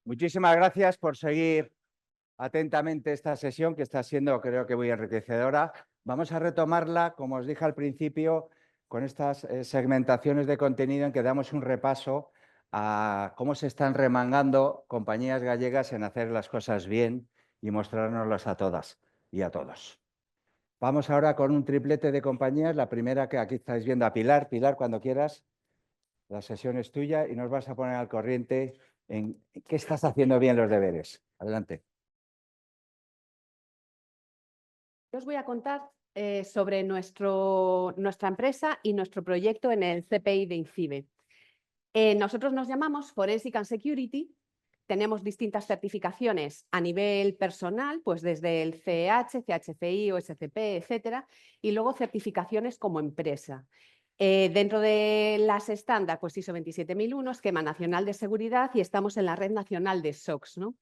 Muchísimas gracias por seguir atentamente esta sesión que está siendo, creo que muy enriquecedora. Vamos a retomarla, como os dije al principio, con estas segmentaciones de contenido en que damos un repaso a cómo se están remangando compañías gallegas en hacer las cosas bien y mostrárnoslas a todas y a todos. Vamos ahora con un triplete de compañías. La primera que aquí estáis viendo a Pilar. Pilar, cuando quieras, la sesión es tuya y nos vas a poner al corriente en qué estás haciendo bien los deberes. Adelante. Os voy a contar sobre nuestra empresa y nuestro proyecto en el CPI de INCIBE. Nosotros nos llamamos Forensic and Security. Tenemos distintas certificaciones a nivel personal, pues desde el CEH, CHCI, OSCP, etcétera, y luego certificaciones como empresa. Dentro de las estándar, pues ISO 27001, Esquema Nacional de Seguridad, y estamos en la Red Nacional de SOCs, ¿no?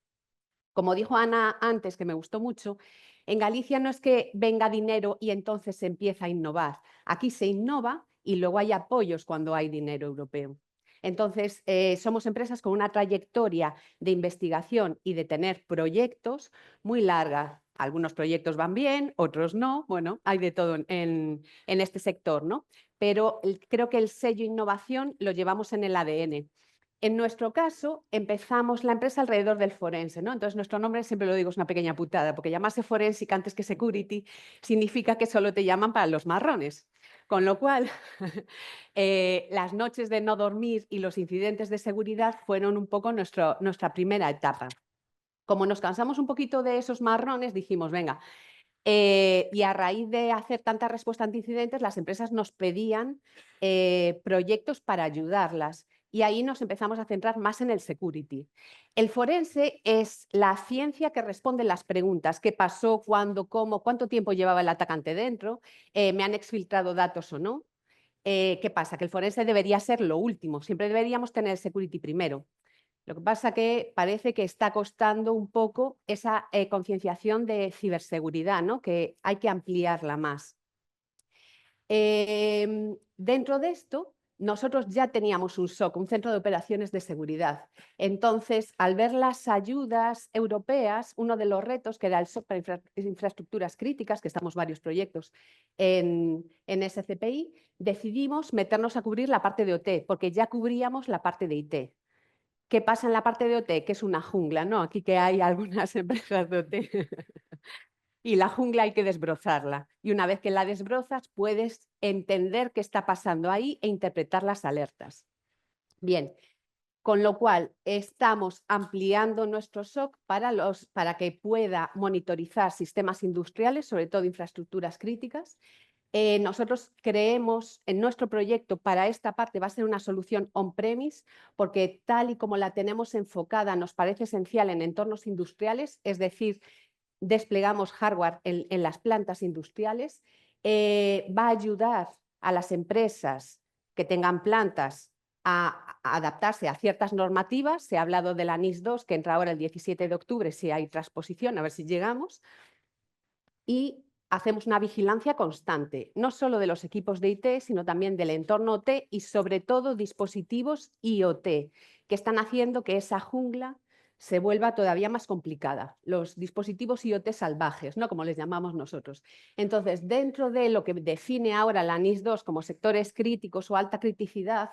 Como dijo Ana antes, que me gustó mucho, en Galicia no es que venga dinero y entonces se empieza a innovar. Aquí se innova y luego hay apoyos cuando hay dinero europeo. Entonces, somos empresas con una trayectoria de investigación y de tener proyectos muy larga. Algunos proyectos van bien, otros no. Bueno, hay de todo en este sector, ¿no? Pero creo que el sello innovación lo llevamos en el ADN. En nuestro caso, empezamos la empresa alrededor del forense, ¿no? Entonces, nuestro nombre, siempre lo digo, es una pequeña putada, porque llamarse forensic antes que security significa que solo te llaman para los marrones. Con lo cual, las noches de no dormir y los incidentes de seguridad fueron un poco nuestra primera etapa. Como nos cansamos un poquito de esos marrones, dijimos, venga, y a raíz de hacer tanta respuesta ante incidentes, las empresas nos pedían proyectos para ayudarlas. Y ahí nos empezamos a centrar más en el security. El forense es la ciencia que responde las preguntas: ¿qué pasó? ¿Cuándo? ¿Cómo? ¿Cuánto tiempo llevaba el atacante dentro? ¿Me han exfiltrado datos o no? ¿Qué pasa? Que el forense debería ser lo último. Siempre deberíamos tener security primero. Lo que pasa que parece que está costando un poco esa concienciación de ciberseguridad, ¿no? Que hay que ampliarla más. Dentro de esto, nosotros ya teníamos un SOC, un Centro de Operaciones de Seguridad. Entonces, al ver las ayudas europeas, uno de los retos, que era el SOC para infraestructuras críticas, que estamos varios proyectos en SCPI, decidimos meternos a cubrir la parte de OT, porque ya cubríamos la parte de IT. ¿Qué pasa en la parte de OT? Que es una jungla, ¿no? Aquí que hay algunas empresas de OT. Y la jungla hay que desbrozarla. Y una vez que la desbrozas, puedes entender qué está pasando ahí e interpretar las alertas. Bien, con lo cual estamos ampliando nuestro SOC para que pueda monitorizar sistemas industriales, sobre todo infraestructuras críticas. Nosotros creemos en nuestro proyecto, para esta parte va a ser una solución on-premise, porque tal y como la tenemos enfocada nos parece esencial en entornos industriales, es decir, desplegamos hardware en las plantas industriales. Va a ayudar a las empresas que tengan plantas a adaptarse a ciertas normativas. Se ha hablado de la NIS2, que entra ahora el 17 de octubre, si hay transposición, a ver si llegamos. Y hacemos una vigilancia constante, no solo de los equipos de IT, sino también del entorno OT y sobre todo dispositivos IoT, que están haciendo que esa jungla se vuelva todavía más complicada. Los dispositivos IoT salvajes, ¿no? Como les llamamos nosotros. Entonces, dentro de lo que define ahora la NIS2 como sectores críticos o alta criticidad,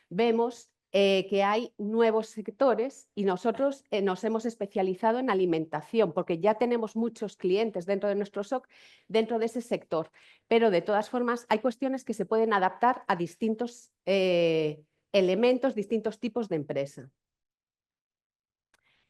vemos que hay nuevos sectores y nosotros nos hemos especializado en alimentación, porque ya tenemos muchos clientes dentro de nuestro SOC, dentro de ese sector, pero de todas formas hay cuestiones que se pueden adaptar a distintos elementos, distintos tipos de empresa.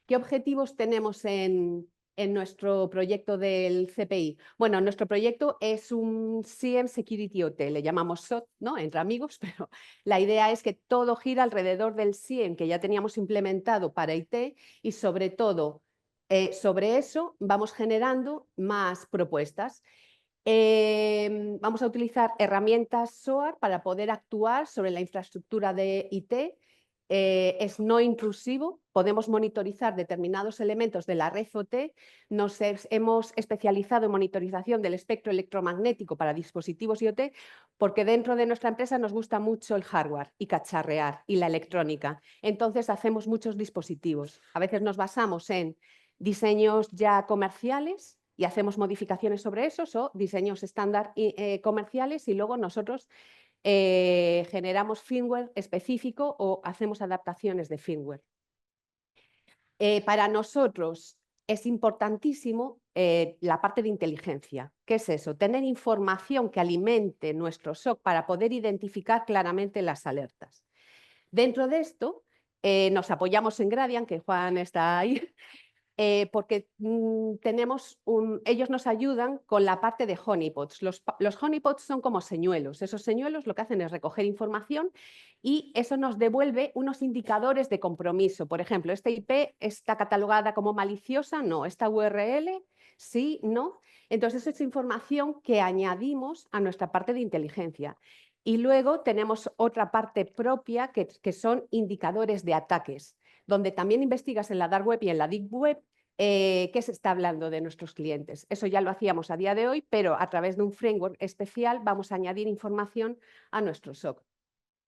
¿Qué objetivos tenemos en nuestro proyecto del CPI? Bueno, nuestro proyecto es un CIEM Security OT, le llamamos SOT, ¿no? Entre amigos, pero la idea es que todo gira alrededor del CIEM que ya teníamos implementado para IT y sobre todo sobre eso vamos generando más propuestas. Vamos a utilizar herramientas SOAR para poder actuar sobre la infraestructura de IT. es no intrusivo, podemos monitorizar determinados elementos de la red OT, hemos especializado en monitorización del espectro electromagnético para dispositivos IoT, porque dentro de nuestra empresa nos gusta mucho el hardware y cacharrear y la electrónica. Entonces hacemos muchos dispositivos. A veces nos basamos en diseños ya comerciales y hacemos modificaciones sobre esos o diseños estándar comerciales y luego nosotros generamos firmware específico o hacemos adaptaciones de firmware. Para nosotros es importantísimo la parte de inteligencia. ¿Qué es eso? Tener información que alimente nuestro SOC para poder identificar claramente las alertas. Dentro de esto, nos apoyamos en Gradian, que Juan está ahí, porque ellos nos ayudan con la parte de honeypots. Los honeypots son como señuelos. Esos señuelos lo que hacen es recoger información y eso nos devuelve unos indicadores de compromiso. Por ejemplo, ¿esta IP está catalogada como maliciosa? No. ¿Esta URL? Sí, no. Entonces, es información que añadimos a nuestra parte de inteligencia. Y luego tenemos otra parte propia que son indicadores de ataques, donde también investigas en la Dark Web y en la Deep Web qué se está hablando de nuestros clientes. Eso ya lo hacíamos a día de hoy, pero a través de un framework especial vamos a añadir información a nuestro SOC.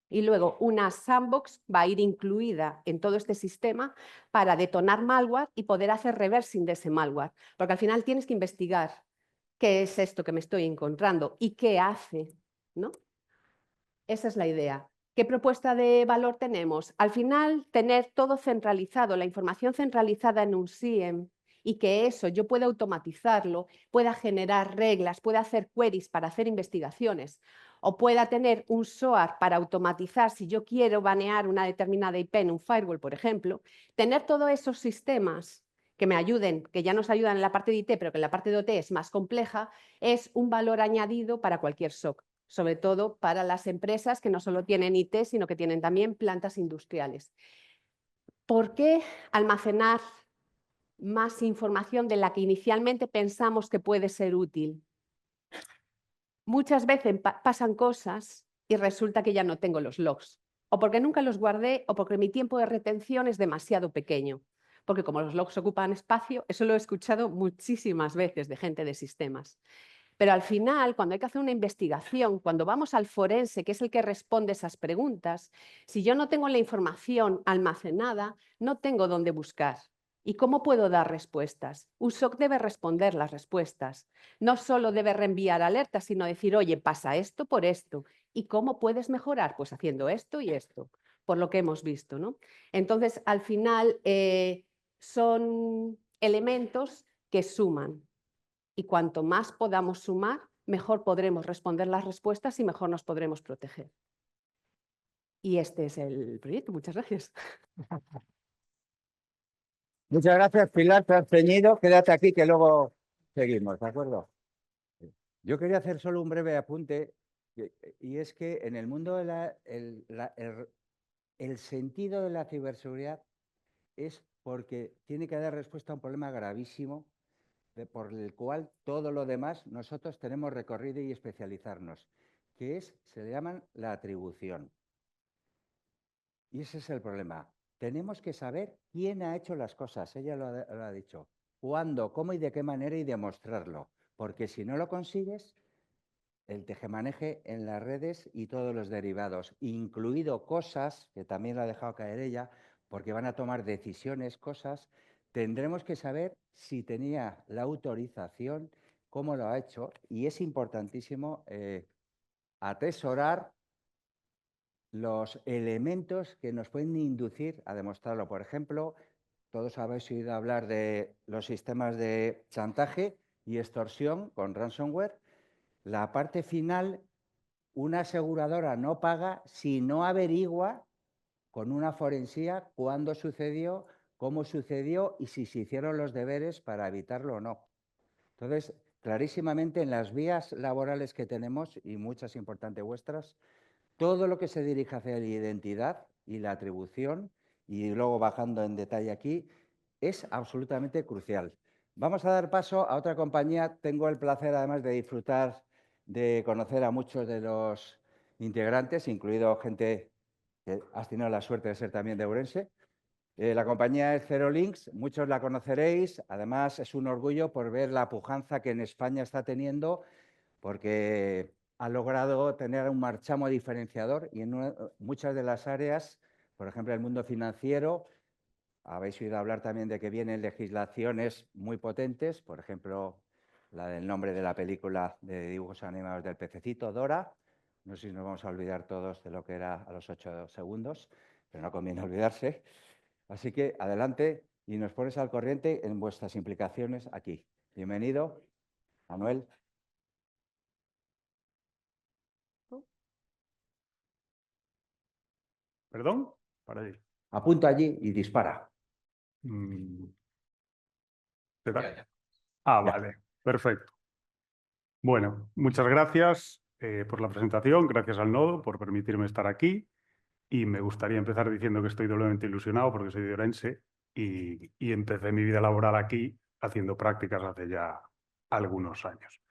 Y luego una sandbox va a ir incluida en todo este sistema para detonar malware y poder hacer reversing de ese malware. Porque al final tienes que investigar qué es esto que me estoy encontrando y qué hace, ¿no? Esa es la idea. ¿Qué propuesta de valor tenemos? Al final, tener todo centralizado, la información centralizada en un SIEM y que eso yo pueda automatizarlo, pueda generar reglas, pueda hacer queries para hacer investigaciones o pueda tener un SOAR para automatizar si yo quiero banear una determinada IP en un firewall, por ejemplo. Tener todos esos sistemas que me ayuden, que ya nos ayudan en la parte de IT, pero que en la parte de OT es más compleja, es un valor añadido para cualquier SOC, sobre todo para las empresas que no solo tienen IT, sino que tienen también plantas industriales. ¿Por qué almacenar más información de la que inicialmente pensamos que puede ser útil? Muchas veces pasan cosas y resulta que ya no tengo los logs, o porque nunca los guardé o porque mi tiempo de retención es demasiado pequeño, porque como los logs ocupan espacio, eso lo he escuchado muchísimas veces de gente de sistemas. Pero al final, cuando hay que hacer una investigación, cuando vamos al forense, que es el que responde esas preguntas, si yo no tengo la información almacenada, no tengo dónde buscar. ¿Y cómo puedo dar respuestas? Un SOC debe responder las respuestas. No solo debe reenviar alertas, sino decir, oye, pasa esto por esto. ¿Y cómo puedes mejorar? Pues haciendo esto y esto, por lo que hemos visto, ¿no? Entonces, al final, son elementos que suman. Y cuanto más podamos sumar, mejor podremos responder las respuestas y mejor nos podremos proteger. Y este es el proyecto. Muchas gracias. Muchas gracias, Pilar, te has ceñido. Quédate aquí que luego seguimos, ¿de acuerdo? Yo quería hacer solo un breve apunte, y es que en el mundo de el sentido de la ciberseguridad es porque tiene que dar respuesta a un problema gravísimo por el cual todo lo demás nosotros tenemos recorrido y especializarnos, que se le llaman la atribución. Y ese es el problema. Tenemos que saber quién ha hecho las cosas, ella lo ha dicho, cuándo, cómo y de qué manera y demostrarlo, porque si no lo consigues, el tejemaneje en las redes y todos los derivados, incluido cosas, que también lo ha dejado caer ella, porque van a tomar decisiones, cosas, tendremos que saber si tenía la autorización, cómo lo ha hecho, y es importantísimo atesorar los elementos que nos pueden inducir a demostrarlo. Por ejemplo, todos habéis oído hablar de los sistemas de chantaje y extorsión con ransomware. La parte final, una aseguradora no paga si no averigua con una forensía cuándo sucedió, cómo sucedió y si se hicieron los deberes para evitarlo o no. Entonces, clarísimamente en las vías laborales que tenemos, y muchas importantes vuestras, todo lo que se dirige hacia la identidad y la atribución, y luego bajando en detalle aquí, es absolutamente crucial. Vamos a dar paso a otra compañía. Tengo el placer, además, de disfrutar de conocer a muchos de los integrantes, incluido gente que has tenido la suerte de ser también de Ourense. La compañía es Zerolinks, muchos la conoceréis. Además, es un orgullo por ver la pujanza que en España está teniendo, porque ha logrado tener un marchamo diferenciador y en muchas de las áreas, por ejemplo, el mundo financiero, habéis oído hablar también de que vienen legislaciones muy potentes, por ejemplo, la del nombre de la película de dibujos animados del pececito, Dora. No sé si nos vamos a olvidar todos de lo que era a los 8 segundos, pero no conviene olvidarse. Así que adelante y nos pones al corriente en vuestras implicaciones aquí. Bienvenido, Manuel. ¿Perdón? Para allí. Apunta allí y dispara. ¿Te da? Ah, vale, perfecto. Bueno, muchas gracias por la presentación, gracias al Nodo por permitirme estar aquí y me gustaría empezar diciendo que estoy doblemente ilusionado porque soy de Orense y empecé mi vida laboral aquí haciendo prácticas hace ya algunos años.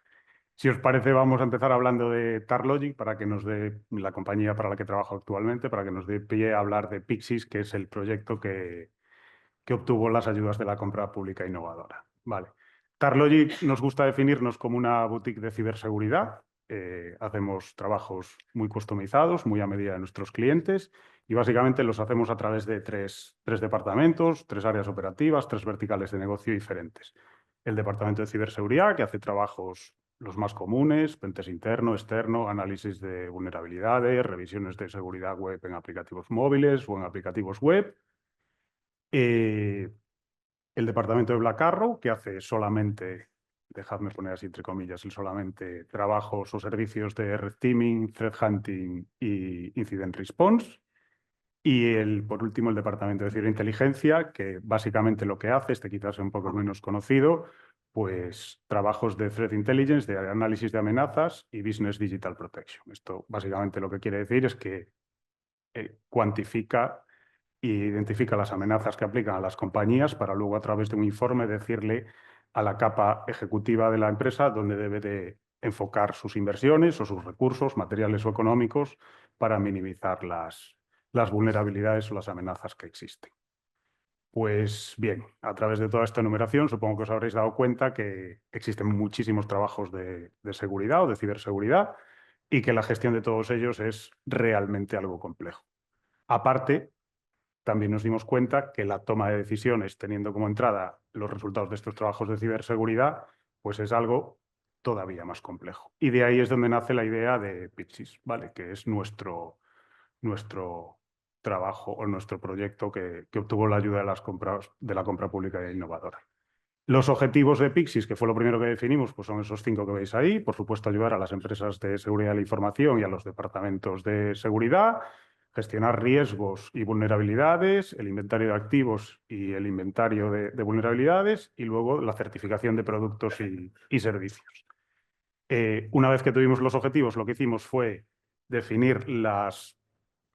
Si os parece, vamos a empezar hablando de TarLogic para que nos dé la compañía para la que trabajo actualmente, para que nos dé pie a hablar de Pixis, que es el proyecto que obtuvo las ayudas de la compra pública innovadora. Vale. TarLogic nos gusta definirnos como una boutique de ciberseguridad. Hacemos trabajos muy customizados, muy a medida de nuestros clientes y básicamente los hacemos a través de tres departamentos, 3 áreas operativas, 3 verticales de negocio diferentes. El departamento de ciberseguridad, que hace trabajos los más comunes, pentest interno, externo, análisis de vulnerabilidades, revisiones de seguridad web en aplicativos móviles o en aplicativos web. El departamento de Black Arrow, que hace solamente, dejadme poner así entre comillas, solamente trabajos o servicios de red teaming, threat hunting y incident response. Y por último, el departamento de ciberinteligencia, que básicamente lo que hace, este quizás es un poco menos conocido, pues trabajos de threat intelligence, de análisis de amenazas y business digital protection. Esto básicamente lo que quiere decir es que cuantifica e identifica las amenazas que aplican a las compañías para luego a través de un informe decirle a la capa ejecutiva de la empresa dónde debe de enfocar sus inversiones o sus recursos materiales o económicos para minimizar las vulnerabilidades o las amenazas que existen. Pues bien, a través de toda esta enumeración supongo que os habréis dado cuenta que existen muchísimos trabajos de seguridad o de ciberseguridad y que la gestión de todos ellos es realmente algo complejo. Aparte, también nos dimos cuenta que la toma de decisiones, teniendo como entrada los resultados de estos trabajos de ciberseguridad, pues es algo todavía más complejo. Y de ahí es donde nace la idea de Pixis, ¿vale? Que es nuestro trabajo o nuestro proyecto que obtuvo la ayuda de la compra pública e innovadora. Los objetivos de Pixis, que fue lo primero que definimos, pues son esos 5 que veis ahí. Por supuesto, ayudar a las empresas de seguridad de la información y a los departamentos de seguridad, gestionar riesgos y vulnerabilidades, el inventario de activos y el inventario de vulnerabilidades y luego la certificación de productos y servicios. Una vez que tuvimos los objetivos, lo que hicimos fue definir las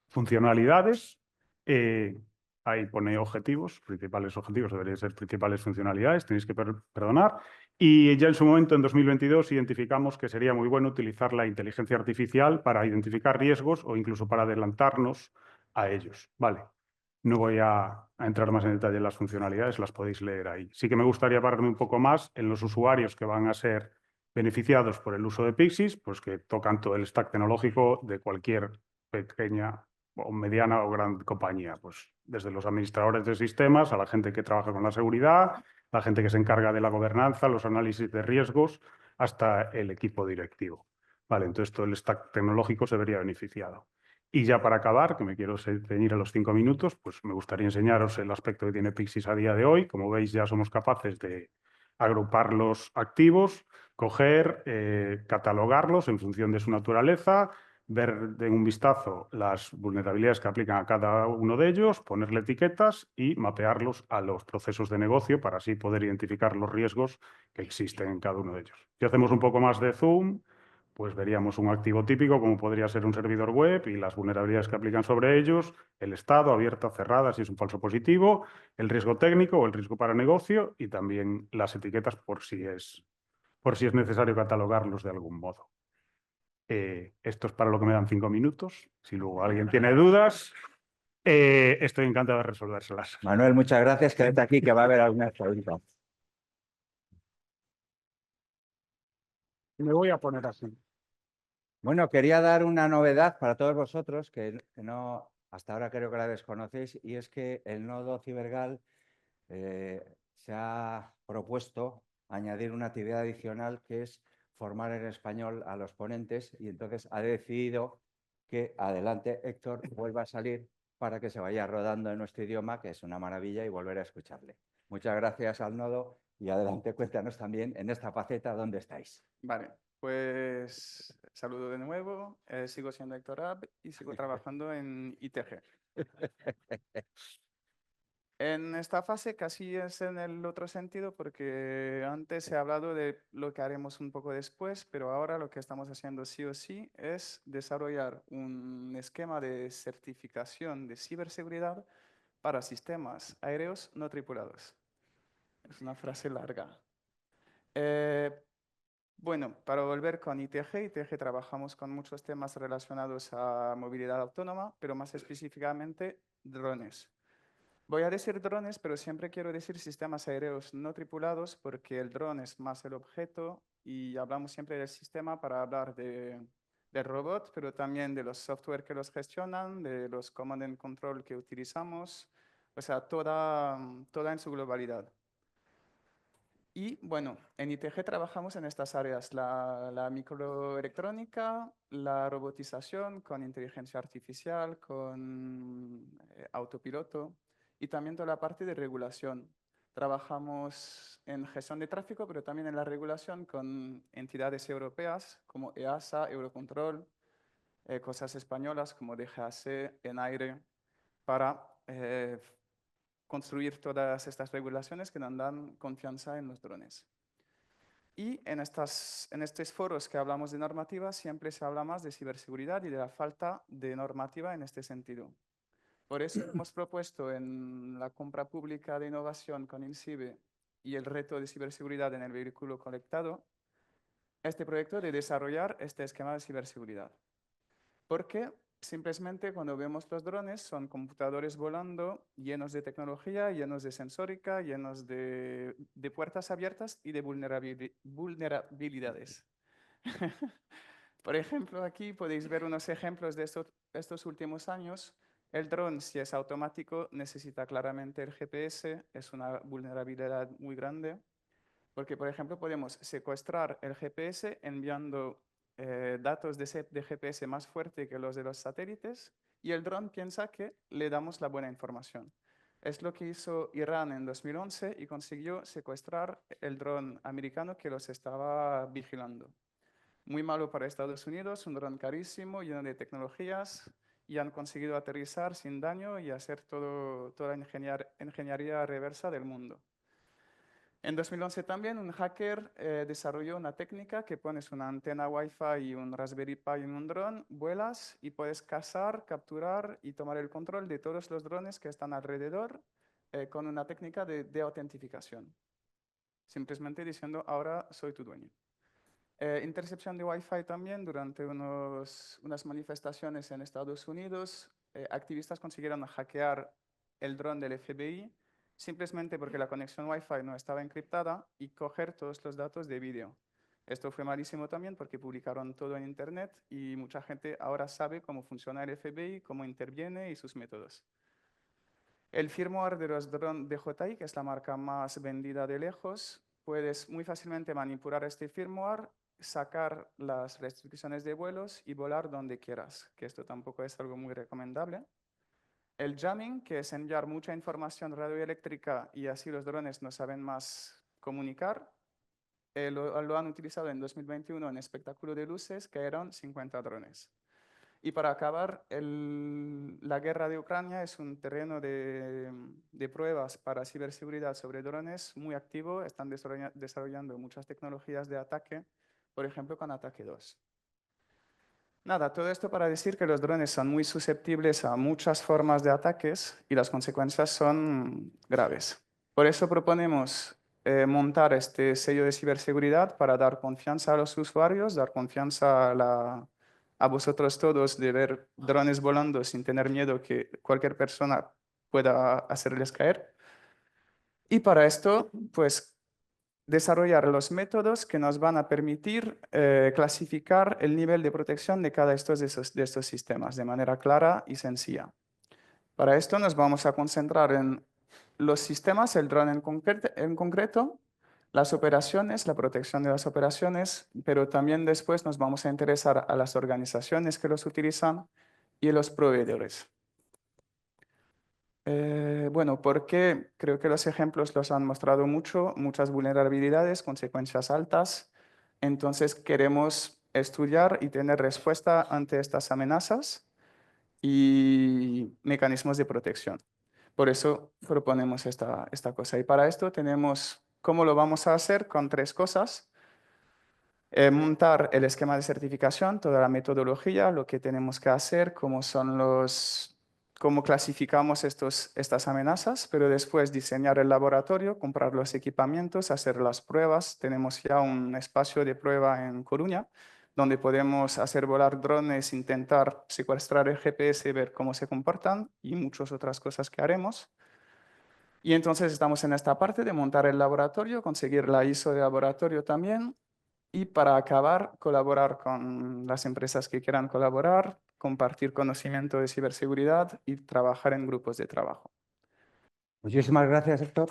funcionalidades. Ahí pone objetivos, principales objetivos, deberían ser principales funcionalidades, tenéis que perdonar. Y ya en su momento, en 2022, identificamos que sería muy bueno utilizar la inteligencia artificial para identificar riesgos o incluso para adelantarnos a ellos. Vale, no voy a entrar más en detalle en las funcionalidades, las podéis leer ahí. Sí que me gustaría pararme un poco más en los usuarios que van a ser beneficiados por el uso de Pixis, pues que tocan todo el stack tecnológico de cualquier pequeña o mediana o gran compañía, pues desde los administradores de sistemas a la gente que trabaja con la seguridad, la gente que se encarga de la gobernanza, los análisis de riesgos, hasta el equipo directivo. Vale, entonces todo el stack tecnológico se vería beneficiado. Y ya para acabar, que me quiero ceñir a los 5 minutos, pues me gustaría enseñaros el aspecto que tiene Pixis a día de hoy. Como veis, ya somos capaces de agrupar los activos, coger, catalogarlos en función de su naturaleza, ver de un vistazo las vulnerabilidades que aplican a cada uno de ellos, ponerle etiquetas y mapearlos a los procesos de negocio para así poder identificar los riesgos que existen en cada uno de ellos. Si hacemos un poco más de zoom, pues veríamos un activo típico como podría ser un servidor web y las vulnerabilidades que aplican sobre ellos, el estado, abierta, cerrada, si es un falso positivo, el riesgo técnico o el riesgo para negocio y también las etiquetas por si es necesario catalogarlos de algún modo. Esto es para lo que me dan 5 minutos. Si luego alguien tiene dudas, estoy encantado de resolvérselas. Manuel, muchas gracias. Quédate aquí que va a haber algunas preguntas. Me voy a poner así. Bueno, quería dar una novedad para todos vosotros que no, hasta ahora creo que la desconocéis, y es que el nodo Cibergal se ha propuesto añadir una actividad adicional que es formar en español a los ponentes, y entonces ha decidido que adelante Héctor vuelva a salir para que se vaya rodando en nuestro idioma, que es una maravilla, y volver a escucharle. Muchas gracias al nodo y adelante cuéntanos también en esta faceta dónde estáis. Vale, pues saludo de nuevo, sigo siendo Héctor Ab y sigo trabajando en ITG. En esta fase casi es en el otro sentido porque antes he hablado de lo que haremos un poco después, pero ahora lo que estamos haciendo sí o sí es desarrollar un esquema de certificación de ciberseguridad para sistemas aéreos no tripulados. Es una frase larga. Bueno, para volver con ITG trabajamos con muchos temas relacionados a movilidad autónoma, pero más específicamente drones. Voy a decir drones, pero siempre quiero decir sistemas aéreos no tripulados porque el dron es más el objeto y hablamos siempre del sistema para hablar del robot, pero también de los software que los gestionan, de los command and control que utilizamos, o sea, toda en su globalidad. Y bueno, en ITG trabajamos en estas áreas, la microelectrónica, la robotización con inteligencia artificial, con autopiloto y también toda la parte de regulación. Trabajamos en gestión de tráfico, pero también en la regulación con entidades europeas como EASA, Eurocontrol, cosas españolas como DGAC, ENAIRE, para construir todas estas regulaciones que nos dan confianza en los drones. Y en estos foros que hablamos de normativa, siempre se habla más de ciberseguridad y de la falta de normativa en este sentido. Por eso hemos propuesto en la compra pública de innovación con INCIBE y el reto de ciberseguridad en el vehículo conectado, este proyecto de desarrollar este esquema de ciberseguridad. Porque simplemente cuando vemos los drones son computadores volando llenos de tecnología, llenos de sensórica, llenos de puertas abiertas y de vulnerabilidades. Por ejemplo, aquí podéis ver unos ejemplos de estos últimos años. El dron, si es automático, necesita claramente el GPS, es una vulnerabilidad muy grande. Porque, por ejemplo, podemos secuestrar el GPS enviando datos de GPS más fuerte que los de los satélites y el dron piensa que le damos la buena información. Es lo que hizo Irán en 2011 y consiguió secuestrar el dron americano que los estaba vigilando. Muy malo para Estados Unidos, un dron carísimo, lleno de tecnologías, y han conseguido aterrizar sin daño y hacer toda la ingeniería reversa del mundo. En 2011 también un hacker desarrolló una técnica que pones una antena Wi-Fi y un Raspberry Pi en un dron, vuelas y puedes cazar, capturar y tomar el control de todos los drones que están alrededor con una técnica de autentificación. Simplemente diciendo, ahora soy tu dueño. Intercepción de Wi-Fi también durante unas manifestaciones en Estados Unidos. Activistas consiguieron hackear el dron del FBI simplemente porque la conexión Wi-Fi no estaba encriptada y coger todos los datos de vídeo. Esto fue malísimo también porque publicaron todo en Internet y mucha gente ahora sabe cómo funciona el FBI, cómo interviene y sus métodos. El firmware de los drones DJI, que es la marca más vendida de lejos, puedes muy fácilmente manipular este firmware, sacar las restricciones de vuelos y volar donde quieras, que esto tampoco es algo muy recomendable. El jamming, que es enviar mucha información radioeléctrica y así los drones no saben más comunicar, lo han utilizado en 2021 en espectáculo de luces, que eran 50 drones. Y para acabar, la guerra de Ucrania es un terreno de pruebas para ciberseguridad sobre drones muy activo. Están desarrollando muchas tecnologías de ataque, por ejemplo, con Ataque 2. Nada, todo esto para decir que los drones son muy susceptibles a muchas formas de ataques y las consecuencias son graves. Por eso proponemos montar este sello de ciberseguridad para dar confianza a los usuarios, dar confianza a a vosotros todos de ver drones volando sin tener miedo que cualquier persona pueda hacerles caer. Y para esto, pues, desarrollar los métodos que nos van a permitir clasificar el nivel de protección de cada de estos sistemas de manera clara y sencilla. Para esto nos vamos a concentrar en los sistemas, el drone en concreto, las operaciones, la protección de las operaciones, pero también después nos vamos a interesar a las organizaciones que los utilizan y a los proveedores. Bueno, porque creo que los ejemplos los han mostrado muchas vulnerabilidades, consecuencias altas. Entonces queremos estudiar y tener respuesta ante estas amenazas y mecanismos de protección. Por eso proponemos esta cosa. Y para esto tenemos, ¿cómo lo vamos a hacer? Con 3 cosas. Montar el esquema de certificación, toda la metodología, lo que tenemos que hacer, cómo clasificamos estas amenazas, pero después diseñar el laboratorio, comprar los equipamientos, hacer las pruebas. Tenemos ya un espacio de prueba en Coruña, donde podemos hacer volar drones, intentar secuestrar el GPS, ver cómo se comportan y muchas otras cosas que haremos. Y entonces estamos en esta parte de montar el laboratorio, conseguir la ISO de laboratorio también. Y para acabar, colaborar con las empresas que quieran colaborar, compartir conocimiento de ciberseguridad y trabajar en grupos de trabajo. Muchísimas gracias, Héctor.